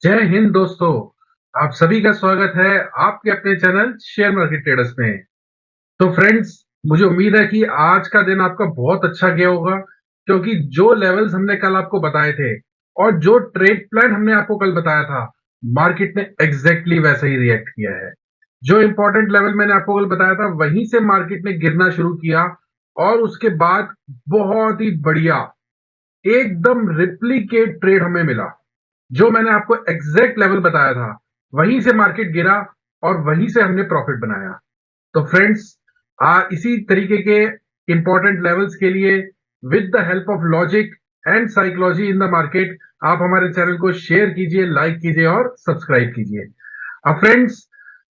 जय हिंद दोस्तों। आप सभी का स्वागत है आपके अपने चैनल शेयर मार्केट ट्रेडर्स में। तो फ्रेंड्स, मुझे उम्मीद है कि आज का दिन आपका बहुत अच्छा गया होगा, क्योंकि जो लेवल्स हमने कल आपको बताए थे और जो ट्रेड प्लान हमने आपको कल बताया था, मार्केट ने एग्जैक्टली वैसा ही रिएक्ट किया है। जो इंपॉर्टेंट लेवल मैंने आपको कल बताया था, वहीं से मार्केट ने गिरना शुरू किया और उसके बाद बहुत ही बढ़िया एकदम रिप्लिकेट ट्रेड हमें मिला। जो मैंने आपको एग्जैक्ट लेवल बताया था, वहीं से मार्केट गिरा और वहीं से हमने प्रॉफिट बनाया। तो फ्रेंड्स, इसी तरीके के इंपॉर्टेंट लेवल्स के लिए with the help of logic and psychology in the market, आप हमारे चैनल को शेयर कीजिए, लाइक कीजिए और सब्सक्राइब कीजिए। अब फ्रेंड्स,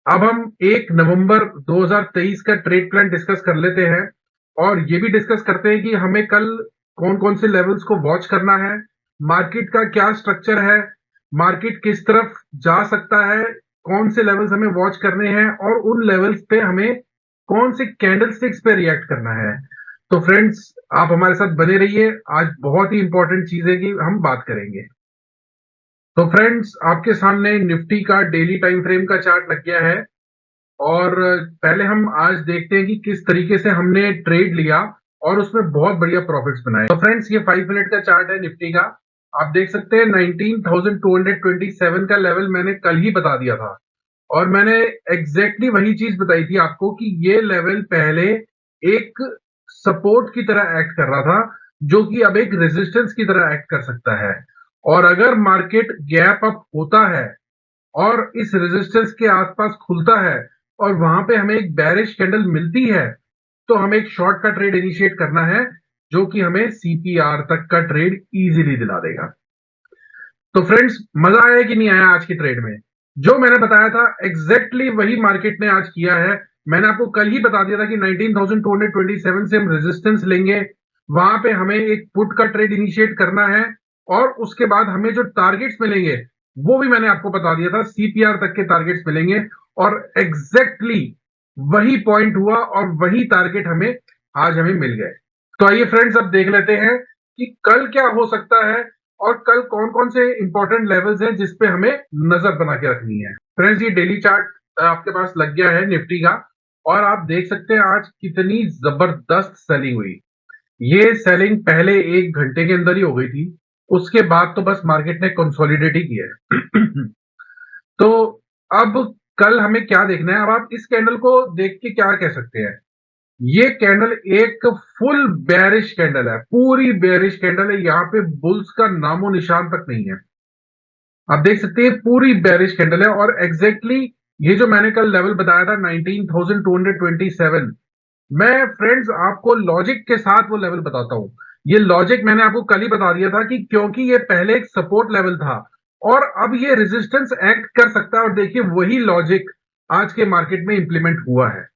अब हम 1 नवंबर 2023 का ट्रेड प्लान डिस्कस कर लेते हैं और ये भी डिस्कस करते हैं कि हमें कल कौन कौन से लेवल्स को वॉच करना है, मार्केट का क्या स्ट्रक्चर है, मार्केट किस तरफ जा सकता है, कौन से लेवल्स हमें वॉच करने हैं और उन लेवल्स पे हमें कौन से कैंडलस्टिक्स पे रिएक्ट करना है। तो फ्रेंड्स, आप हमारे साथ बने रहिए, आज बहुत ही इंपॉर्टेंट चीजें की हम बात करेंगे। तो फ्रेंड्स, आपके सामने निफ्टी का डेली टाइम फ्रेम का चार्ट लग गया है और पहले हम आज देखते हैं कि किस तरीके से हमने ट्रेड लिया और उसमें बहुत बढ़िया प्रॉफिट्स बनाए। तो फ्रेंड्स, ये 5 मिनट का चार्ट है निफ्टी का। आप देख सकते हैं 19,227 का लेवल मैंने कल ही बता दिया था और मैंने एग्जैक्टली वही चीज बताई थी आपको कि ये लेवल पहले एक सपोर्ट की तरह एक्ट कर रहा था, जो कि अब एक रेजिस्टेंस की तरह एक्ट कर सकता है। और अगर मार्केट गैप अप होता है और इस रेजिस्टेंस के आसपास खुलता है और वहां पे हमें एक बैरिश कैंडल मिलती है, तो हमें एक शॉर्ट का ट्रेड इनिशिएट करना है, जो कि हमें सीपीआर तक का ट्रेड इजीली दिला देगा। तो फ्रेंड्स, मजा आया कि नहीं आया आज की ट्रेड में? जो मैंने बताया था एग्जैक्टली वही मार्केट ने आज किया है। मैंने आपको कल ही बता दिया था कि 19,227 से हम रेजिस्टेंस लेंगे, वहां पे हमें एक पुट का ट्रेड इनिशिएट करना है और उसके बाद हमें जो टारगेट्स मिलेंगे वो भी मैंने आपको बता दिया था, सीपीआर तक के टारगेट्स मिलेंगे। और एग्जैक्टली वही पॉइंट हुआ और वही टारगेट हमें मिल गए। तो आइए फ्रेंड्स, अब देख लेते हैं कि कल क्या हो सकता है और कल कौन कौन से इंपॉर्टेंट लेवल्स हैं जिस पे हमें नजर बना के रखनी है। फ्रेंड्स, ये डेली चार्ट आपके पास लग गया है निफ्टी का और आप देख सकते हैं आज कितनी जबरदस्त सेलिंग हुई। ये सेलिंग पहले 1 घंटे के अंदर ही हो गई थी, उसके बाद तो बस मार्केट ने कंसोलिडेट ही किया है। तो अब कल हमें क्या देखना है? अब आप इस कैंडल को देख के क्या कह सकते हैं? ये कैंडल एक फुल बेरिश कैंडल है, पूरी बेरिश कैंडल है। यहाँ पे बुल्स का नामो निशान तक नहीं है। आप देख सकते हैं पूरी बेरिश कैंडल है और एग्जैक्टली ये जो मैंने कल लेवल बताया था 19,227, मैं फ्रेंड्स आपको लॉजिक के साथ वो लेवल बताता हूं। ये लॉजिक मैंने आपको कल ही बता दिया था कि क्योंकि ये पहले एक सपोर्ट लेवल था और अब ये रेजिस्टेंस एक्ट कर सकता है, और देखिए वही लॉजिक आज के मार्केट में इंप्लीमेंट हुआ है।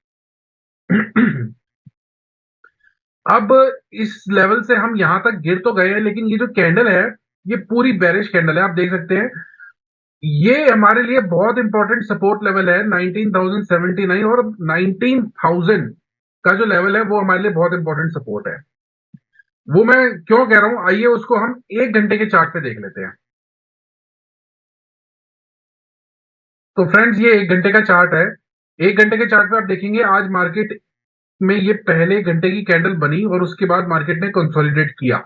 अब इस लेवल से हम यहां तक गिर तो गए हैं, लेकिन ये जो कैंडल है ये पूरी बेरिश कैंडल है। आप देख सकते हैं ये हमारे लिए बहुत इंपॉर्टेंट सपोर्ट लेवल है 19,079, और 19,000 का जो लेवल है वो हमारे लिए बहुत इंपॉर्टेंट सपोर्ट है। वो मैं क्यों कह रहा हूं, आइए उसको हम 1 घंटे के चार्ट पे देख लेते हैं। तो फ्रेंड्स, ये 1 घंटे का चार्ट है। 1 घंटे के चार्ट पे आप देखेंगे आज मार्केट में ये पहले घंटे की कैंडल बनी और उसके बाद मार्केट ने कंसोलिडेट किया।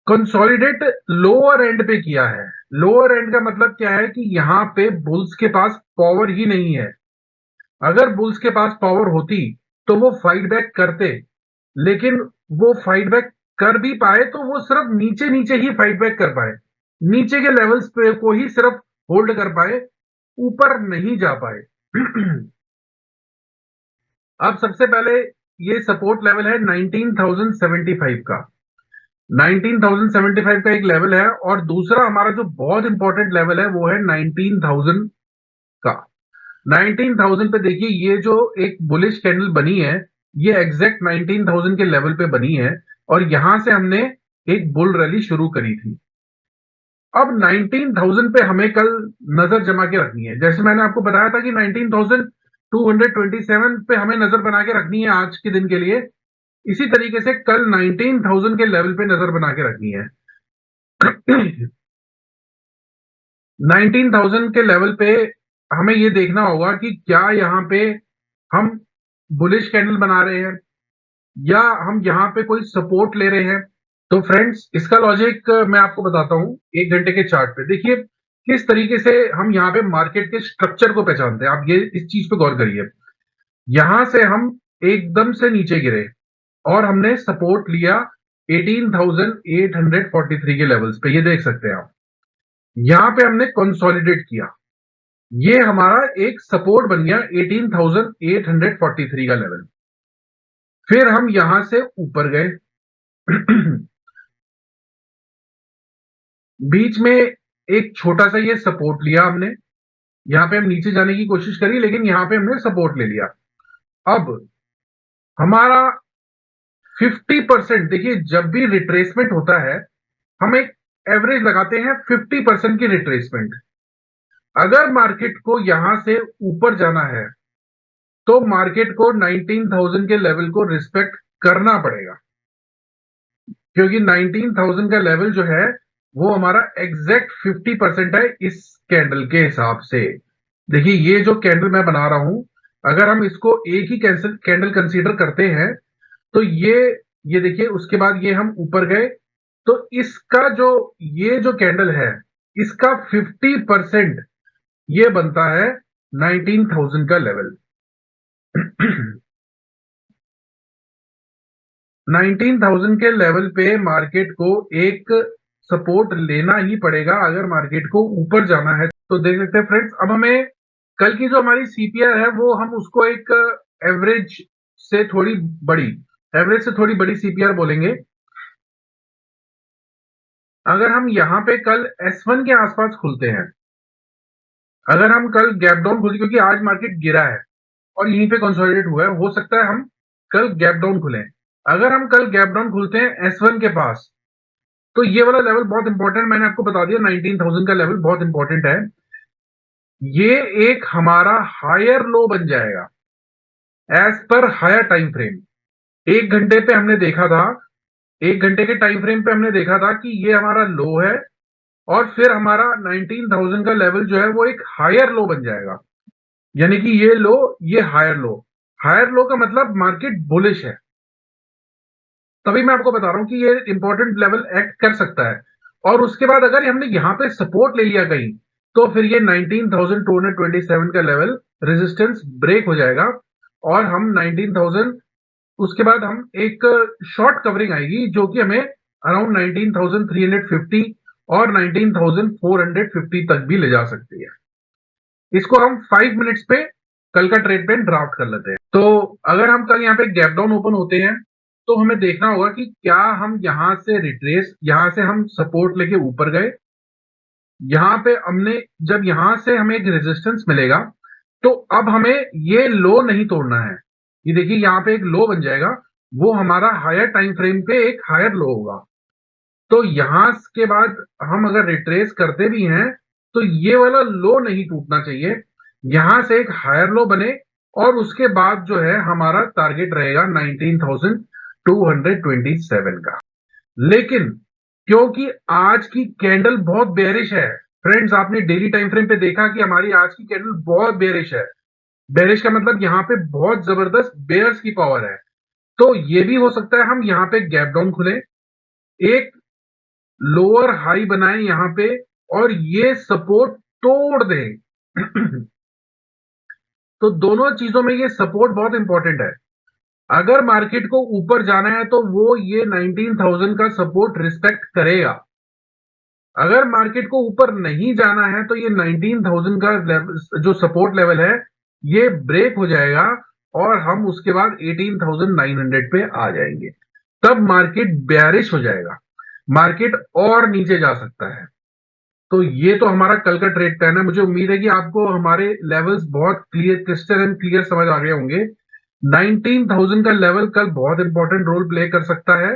कंसोलिडेट लोअर एंड पे किया है। लोअर एंड का मतलब क्या है कि यहां पे बुल्स के पास पावर ही नहीं है। अगर बुल्स के पास पावर होती तो वो फाइट बैक करते, लेकिन वो फाइट बैक कर भी पाए तो वो सिर्फ नीचे नीचे ही फाइट बैक कर पाए, नीचे के लेवल्स पे को ही सिर्फ होल्ड कर पाए, ऊपर नहीं जा पाए। अब सबसे पहले ये सपोर्ट लेवल है 19,075 का। 19,075 का एक लेवल है और दूसरा हमारा जो बहुत इंपॉर्टेंट लेवल है वो है 19,000 का। 19,000 पे देखिए ये जो एक बुलिश कैंडल बनी है, ये एग्जैक्ट 19,000 के लेवल पे बनी है और यहां से हमने एक बुल रैली शुरू करी थी। अब 19,000 पे हमें कल नजर जमा के रखनी है। जैसे मैंने आपको बताया था कि 19,227 पे हमें नजर बना के रखनी है आज के दिन के लिए, इसी तरीके से कल 19,000 के लेवल पे नजर बना के रखनी है। 19,000 के लेवल पे हमें ये देखना होगा कि क्या यहाँ पे हम बुलिश कैंडल बना रहे हैं या हम यहाँ पे कोई सपोर्ट ले रहे हैं। तो फ्रेंड्स, इसका लॉजिक मैं आपको बताता हूँ 1 घंटे के चार्ट पे। देखिए किस तरीके से हम यहाँ पे मार्केट के स्ट्रक्चर को पहचानते हैं। आप ये इस चीज पे गौर करिए। यहां से हम एकदम से नीचे गिरे और हमने सपोर्ट लिया 18,843 के लेवल्स पे। ये देख सकते हैं आप। यहां पे हमने कंसोलिडेट किया। ये हमारा एक सपोर्ट बन गया 18,843 का लेवल। फिर हम यहां से ऊपर गए बीच में एक छोटा सा ये सपोर्ट लिया हमने। यहां पे हम नीचे जाने की कोशिश करी लेकिन यहां पे हमने सपोर्ट ले लिया। अब हमारा 50%, देखिए जब भी रिट्रेसमेंट होता है हम एक एवरेज लगाते हैं 50% की रिट्रेसमेंट। अगर मार्केट को यहां से ऊपर जाना है तो मार्केट को 19,000 के लेवल को रिस्पेक्ट करना पड़ेगा, क्योंकि 19,000 का लेवल जो है वो हमारा एग्जैक्ट 50% है इस कैंडल के हिसाब से। देखिए ये जो कैंडल मैं बना रहा हूं, अगर हम इसको एक ही कैंडल कंसीडर करते हैं तो ये देखिए, उसके बाद ये हम ऊपर गए तो इसका जो ये जो कैंडल है इसका 50% ये बनता है 19,000 का लेवल। 19,000 के लेवल पे मार्केट को एक सपोर्ट लेना ही पड़ेगा अगर मार्केट को ऊपर जाना है। तो देख सकते हैं फ्रेंड्स, अब हमें कल की जो हमारी सीपीआर है वो हम उसको एक एवरेज से थोड़ी बड़ी एवरेज से थोड़ी बड़ी सीपीआर बोलेंगे। अगर हम यहाँ पे कल S1 के आसपास खुलते हैं, अगर हम कल गैप डाउन खुलते, क्योंकि आज मार्केट गिरा है और यहीं पे कंसोलिडेट हुआ है, हो सकता है हम कल गैप डाउन खुलें। अगर हम कल गैप डाउन खुलते हैं S1 के पास तो ये वाला लेवल बहुत इंपॉर्टेंट, मैंने आपको बता दिया 19,000 का लेवल बहुत इंपॉर्टेंट है। ये एक हमारा हायर लो बन जाएगा as per higher time frame. 1 घंटे पे हमने देखा था, 1 घंटे के टाइम फ्रेम पे हमने देखा था कि ये हमारा लो है और फिर हमारा 19,000 का लेवल जो है वो एक हायर लो बन जाएगा। यानी कि ये लो, ये हायर लो। हायर लो का मतलब मार्केट बुलिश है। तभी मैं आपको बता रहा हूं कि ये इंपॉर्टेंट लेवल एक्ट कर सकता है। और उसके बाद अगर हमने यहां पे सपोर्ट ले लिया कहीं तो फिर ये 19,227 का लेवल रेजिस्टेंस ब्रेक हो जाएगा और हम 19,000, उसके बाद हम एक शॉर्ट कवरिंग आएगी जो कि हमें अराउंड 19,350 और 19,450 तक भी ले जा सकती है। इसको हम 5 मिनट्स पे कल का ट्रेड पे ड्राफ्ट कर लेते हैं। तो अगर हम कल यहाँ पे गैप डाउन ओपन होते हैं तो हमें देखना होगा कि क्या हम यहां से रिट्रेस, यहां से हम सपोर्ट लेके ऊपर गए, यहां पे हमने जब यहां से हमें एक रेजिस्टेंस मिलेगा तो अब हमें ये लो नहीं तोड़ना है। ये देखिए यहाँ पे एक लो बन जाएगा, वो हमारा हायर टाइम फ्रेम पे एक हायर लो होगा। तो यहां के बाद हम अगर रिट्रेस करते भी हैं तो ये वाला लो नहीं टूटना चाहिए, यहां से एक हायर लो बने और उसके बाद जो है हमारा टारगेट रहेगा 19,227 का। लेकिन क्योंकि आज की कैंडल बहुत बेयरिश है फ्रेंड्स, आपने डेली टाइम फ्रेम पे देखा कि हमारी आज की कैंडल बहुत बेयरिश है। बेयरिश का मतलब यहाँ पे बहुत जबरदस्त बेयर्स की पावर है। तो ये भी हो सकता है हम यहाँ पे गैप डाउन खुले, एक लोअर हाई बनाए यहाँ पे और ये सपोर्ट तोड़ दें। तो दोनों चीजों में ये सपोर्ट बहुत इंपॉर्टेंट है। अगर मार्केट को ऊपर जाना है तो वो ये 19,000 का सपोर्ट रिस्पेक्ट करेगा। अगर मार्केट को ऊपर नहीं जाना है तो ये 19,000 का जो सपोर्ट लेवल है ये ब्रेक हो जाएगा और हम उसके बाद 18,900 पे आ जाएंगे। तब मार्केट बेयरिश हो जाएगा, मार्केट और नीचे जा सकता है। तो ये तो हमारा कल का ट्रेड प्लान है। मुझे उम्मीद है कि आपको हमारे लेवल्स बहुत क्लियर, क्रिस्टल एंड क्लियर समझ आ गए होंगे। 19,000 का लेवल कल बहुत इंपॉर्टेंट रोल प्ले कर सकता है।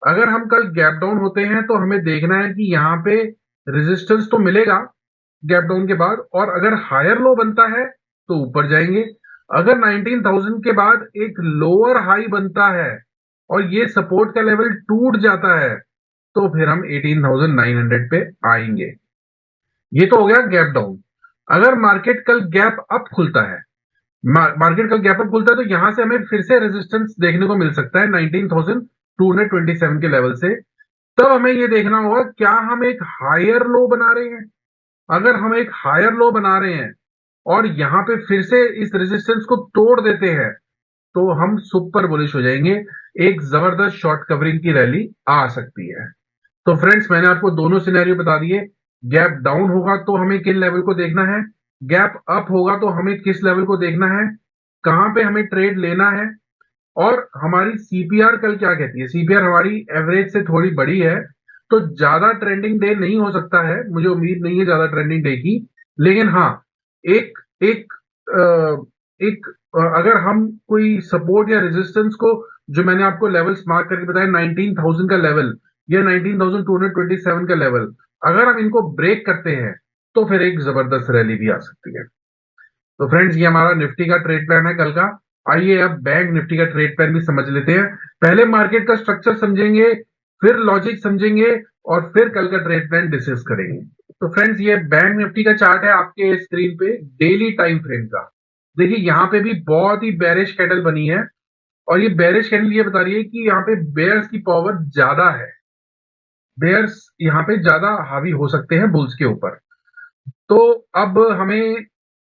अगर हम कल गैप डाउन होते हैं तो हमें देखना है कि यहाँ पे रेजिस्टेंस तो मिलेगा गैप डाउन के बाद, और अगर हायर लो बनता है तो ऊपर जाएंगे। अगर 19,000 के बाद एक लोअर हाई बनता है और ये सपोर्ट का लेवल टूट जाता है तो फिर हम 18,900 पे आएंगे। ये तो हो गया गैप डाउन। अगर मार्केट कल गैप अप खुलता है, मार्केट कल गैप अप खुलता है, तो यहां से हमें फिर से रेजिस्टेंस देखने को मिल सकता है 19,227 के लेवल से। तब हमें ये देखना होगा क्या हम एक हायर लो बना रहे हैं। अगर हम एक हायर लो बना रहे हैं और यहां पे फिर से इस रेजिस्टेंस को तोड़ देते हैं, तो हम सुपर बुलिश हो जाएंगे। एक जबरदस्त शॉर्ट कवरिंग की रैली आ सकती है। तो फ्रेंड्स, मैंने आपको दोनों सिनेरियो बता दिए। गैप डाउन होगा तो हमें किन लेवल को देखना है, गैप अप होगा तो हमें किस लेवल को देखना है, कहां पे हमें ट्रेड लेना है, और हमारी सीपीआर कल क्या कहती है। सीपीआर हमारी एवरेज से थोड़ी बड़ी है, तो ज्यादा ट्रेंडिंग डे नहीं हो सकता है, मुझे उम्मीद नहीं है ज्यादा ट्रेंडिंग डे की। लेकिन हाँ, एक एक एक अगर हम कोई सपोर्ट या रेजिस्टेंस को, जो मैंने आपको लेवल्स मार्क करके बताया, 19,000 का लेवल या 19,227 का लेवल, अगर हम इनको ब्रेक करते हैं तो फिर एक जबरदस्त रैली भी आ सकती है। तो फ्रेंड्स, ये हमारा निफ्टी का ट्रेड प्लान है कल का। आइए अब बैंक निफ्टी का ट्रेड प्लान भी समझ लेते हैं। पहले मार्केट का स्ट्रक्चर समझेंगे, फिर लॉजिक समझेंगे, और फिर कल का ट्रेड प्लान डिस्कस करेंगे। तो फ्रेंड्स, ये बैंक निफ्टी का चार्ट है आपके स्क्रीन पे, डेली टाइम फ्रेम का। देखिए यहाँ पे भी बहुत ही बेरिश कैंडल बनी है, और ये बेरिश कैंडल ये बता रही है कि यहाँ पे बेयर्स की पावर ज्यादा है। बेयर्स यहाँ पे ज्यादा हावी हो सकते हैं बुल्स के ऊपर। तो अब हमें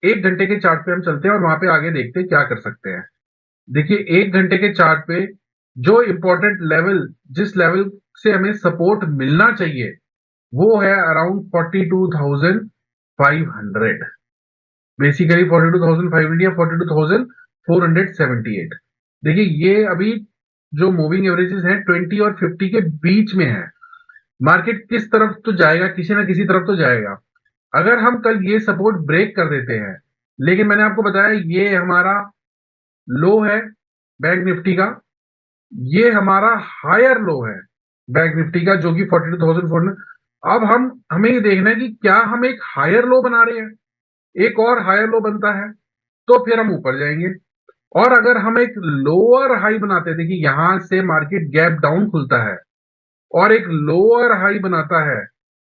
1 घंटे के चार्ट पे हम चलते हैं और वहां पे आगे देखते हैं क्या कर सकते हैं। देखिए 1 घंटे के चार्ट पे जो इंपॉर्टेंट लेवल, जिस लेवल से हमें सपोर्ट मिलना चाहिए, वो है अराउंड 42,500। बेसिकली 42,500 या 42,478। देखिए ये अभी जो मूविंग एवरेजेस हैं 20 और 50 के बीच में है। मार्केट किस तरफ तो जाएगा, किसी ना किसी तरफ तो जाएगा। अगर हम कल ये सपोर्ट ब्रेक कर देते हैं, लेकिन मैंने आपको बताया ये हमारा लो है बैंक निफ्टी का, ये हमारा हायर लो है बैंक निफ्टी का, जो कि 42,400। अब हमें ये देखना है कि क्या हम एक हायर लो बना रहे हैं। एक और हायर लो बनता है तो फिर हम ऊपर जाएंगे। और अगर हम एक लोअर हाई बनाते हैं, देखिए यहां से मार्केट गैप डाउन खुलता है और एक लोअर हाई बनाता है,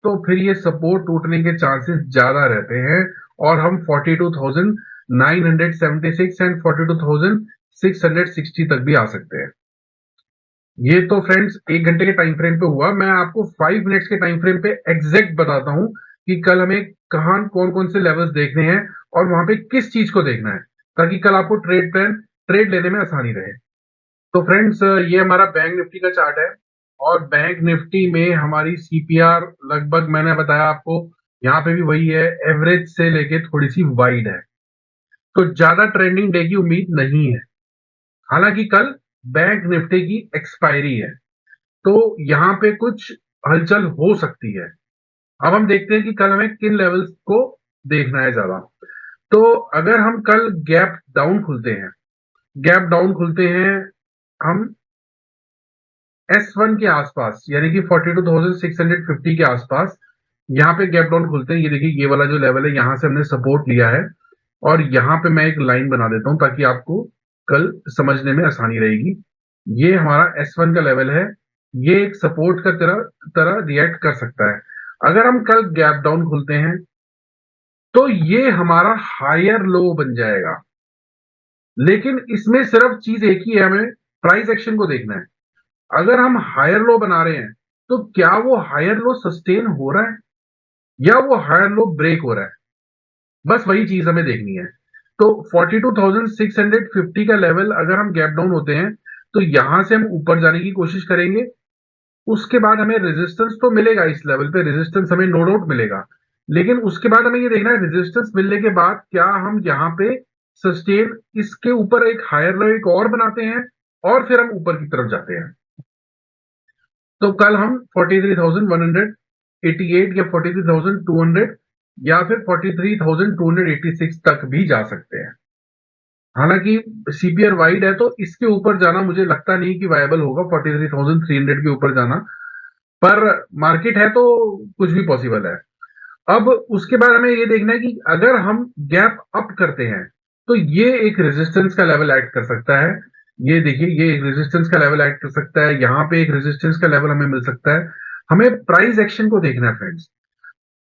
तो फिर ये सपोर्ट टूटने के चांसेस ज्यादा रहते हैं, और हम 42,976 एंड 42,660 तक भी आ सकते हैं। ये तो फ्रेंड्स 1 घंटे के टाइम फ्रेम पे हुआ। मैं आपको 5 मिनट्स के टाइम फ्रेम पे एग्जैक्ट बताता हूं कि कल हमें कहां कौन कौन से लेवल्स देखने हैं और वहां पे किस चीज को देखना है, ताकि कल आपको ट्रेड लेने में आसानी रहे। तो फ्रेंड्स, ये हमारा बैंक निफ्टी का चार्ट है, और बैंक निफ्टी में हमारी सीपीआर लगभग मैंने बताया आपको, यहाँ पे भी वही है, एवरेज से लेके थोड़ी सी वाइड है। तो ज्यादा ट्रेंडिंग डे की उम्मीद नहीं है। हालांकि कल बैंक निफ्टी की एक्सपायरी है, तो यहाँ पे कुछ हलचल हो सकती है। अब हम देखते हैं कि कल हमें किन लेवल्स को देखना है ज्यादा। तो अगर हम कल गैप डाउन खुलते हैं हम S1 के आसपास, यानी कि 42,650 के आसपास, यहाँ पे गैप डाउन खुलते हैं। ये देखिए ये वाला जो लेवल है, यहाँ से हमने सपोर्ट लिया है, और यहाँ पे मैं एक लाइन बना देता हूं ताकि आपको कल समझने में आसानी रहेगी। ये हमारा S1 का लेवल है, ये एक सपोर्ट का तरह तरह रिएक्ट कर सकता है। अगर हम कल गैप डाउन खुलते हैं तो ये हमारा हायर लो बन जाएगा। लेकिन इसमें सिर्फ चीज एक ही है, हमें प्राइस एक्शन को देखना है। अगर हम हायर लो बना रहे हैं तो क्या वो हायर लो सस्टेन हो रहा है या वो हायर लो ब्रेक हो रहा है, बस वही चीज हमें देखनी है। तो 42,650 का लेवल अगर हम गैप डाउन होते हैं तो यहां से हम ऊपर जाने की कोशिश करेंगे। उसके बाद हमें रेजिस्टेंस तो मिलेगा, इस लेवल पे रेजिस्टेंस हमें नो डाउट मिलेगा। लेकिन उसके बाद हमें ये देखना है रेजिस्टेंस मिलने के बाद क्या हम यहाँ पे सस्टेन, इसके ऊपर एक हायर लो एक और बनाते हैं, और फिर हम ऊपर की तरफ जाते हैं। तो कल हम 43,188 या 43,200 या फिर 43,286 तक भी जा सकते हैं। हालांकि सीपीआर वाइड है तो इसके ऊपर जाना मुझे लगता नहीं कि वायबल होगा, 43,300 के ऊपर जाना। पर मार्केट है तो कुछ भी पॉसिबल है। अब उसके बाद हमें ये देखना है कि अगर हम गैप अप करते हैं तो ये एक रेजिस्टेंस का लेवल ऐड कर सकता है। ये देखिए ये एक रेजिस्टेंस का लेवल ऐड कर सकता है, यहाँ पे एक रेजिस्टेंस का लेवल हमें मिल सकता है। हमें प्राइस एक्शन को देखना है फ्रेंड्स।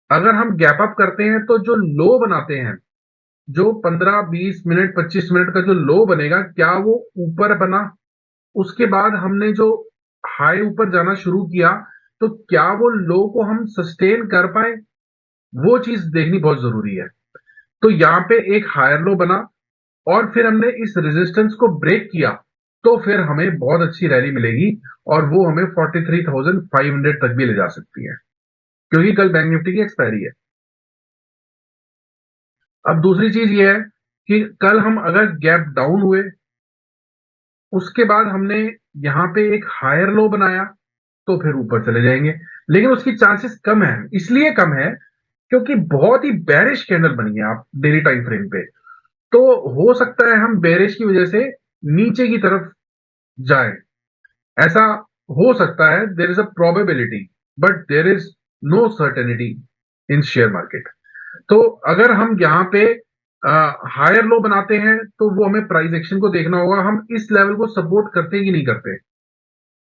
अगर हम गैप अप करते हैं तो जो लो बनाते हैं, जो 15-20 मिनट 25 मिनट का जो लो बनेगा, क्या वो ऊपर बना? उसके बाद हमने जो हाई ऊपर जाना शुरू किया, तो क्या वो लो को हम सस्टेन कर पाए? वो चीज देखनी बहुत जरूरी है। तो यहाँ पे एक हायर लो बना और फिर हमने इस रेजिस्टेंस को ब्रेक किया, तो फिर हमें बहुत अच्छी रैली मिलेगी और वो हमें 43,500 तक भी ले जा सकती है, क्योंकि कल बैंक निफ्टी की एक्सपायरी है। अब दूसरी चीज ये है कि कल हम अगर गैप डाउन हुए, उसके बाद हमने यहाँ पे एक हायर लो बनाया, तो फिर ऊपर चले जाएंगे। लेकिन उसकी चांसेस कम है। इसलिए कम है क्योंकि बहुत ही बेरिश कैंडल बनी है आप डेली टाइम फ्रेम पे। तो हो सकता है हम बेरिश की वजह से नीचे की तरफ जाए, ऐसा हो सकता है। There is a probability, but there is no certainty in share market. तो अगर हम यहाँ पे हायर लो बनाते हैं, तो वो हमें प्राइस एक्शन को देखना होगा, हम इस लेवल को सपोर्ट करते कि नहीं करते।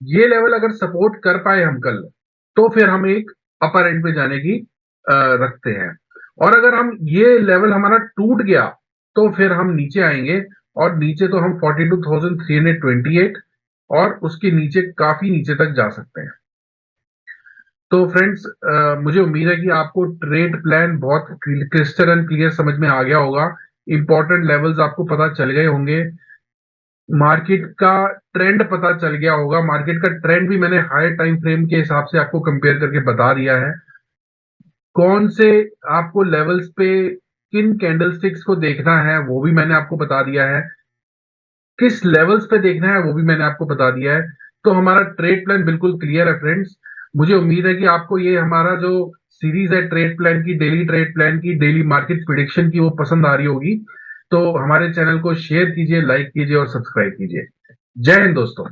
ये लेवल अगर सपोर्ट कर पाए हम कल, तो फिर हम एक अपर एंड पे जाने की रखते हैं। और अगर हम ये लेवल हमारा टूट गया, तो फिर हम नीचे आएंगे, और नीचे तो हम 42,328 और उसके नीचे काफी नीचे तक जा सकते हैं। तो फ्रेंड्स, मुझे उम्मीद है कि आपको ट्रेड प्लान बहुत क्रिस्टल एंड क्लियर समझ में आ गया होगा। इंपॉर्टेंट लेवल्स आपको पता चल गए होंगे, मार्केट का ट्रेंड पता चल गया होगा। मार्केट का ट्रेंड भी मैंने हाई टाइम फ्रेम के हिसाब से आपको कंपेयर करके बता दिया है। कौन से आपको लेवल्स पे किन कैंडलस्टिक्स को देखना है वो भी मैंने आपको बता दिया है, किस लेवल्स पे देखना है वो भी मैंने आपको बता दिया है। तो हमारा ट्रेड प्लान बिल्कुल क्लियर है फ्रेंड्स। मुझे उम्मीद है कि आपको ये हमारा जो सीरीज है ट्रेड प्लान की, डेली ट्रेड प्लान की, डेली मार्केट प्रिडिक्शन की, वो पसंद आ रही होगी। तो हमारे चैनल को शेयर कीजिए, लाइक कीजिए और सब्सक्राइब कीजिए। जय हिंद दोस्तों।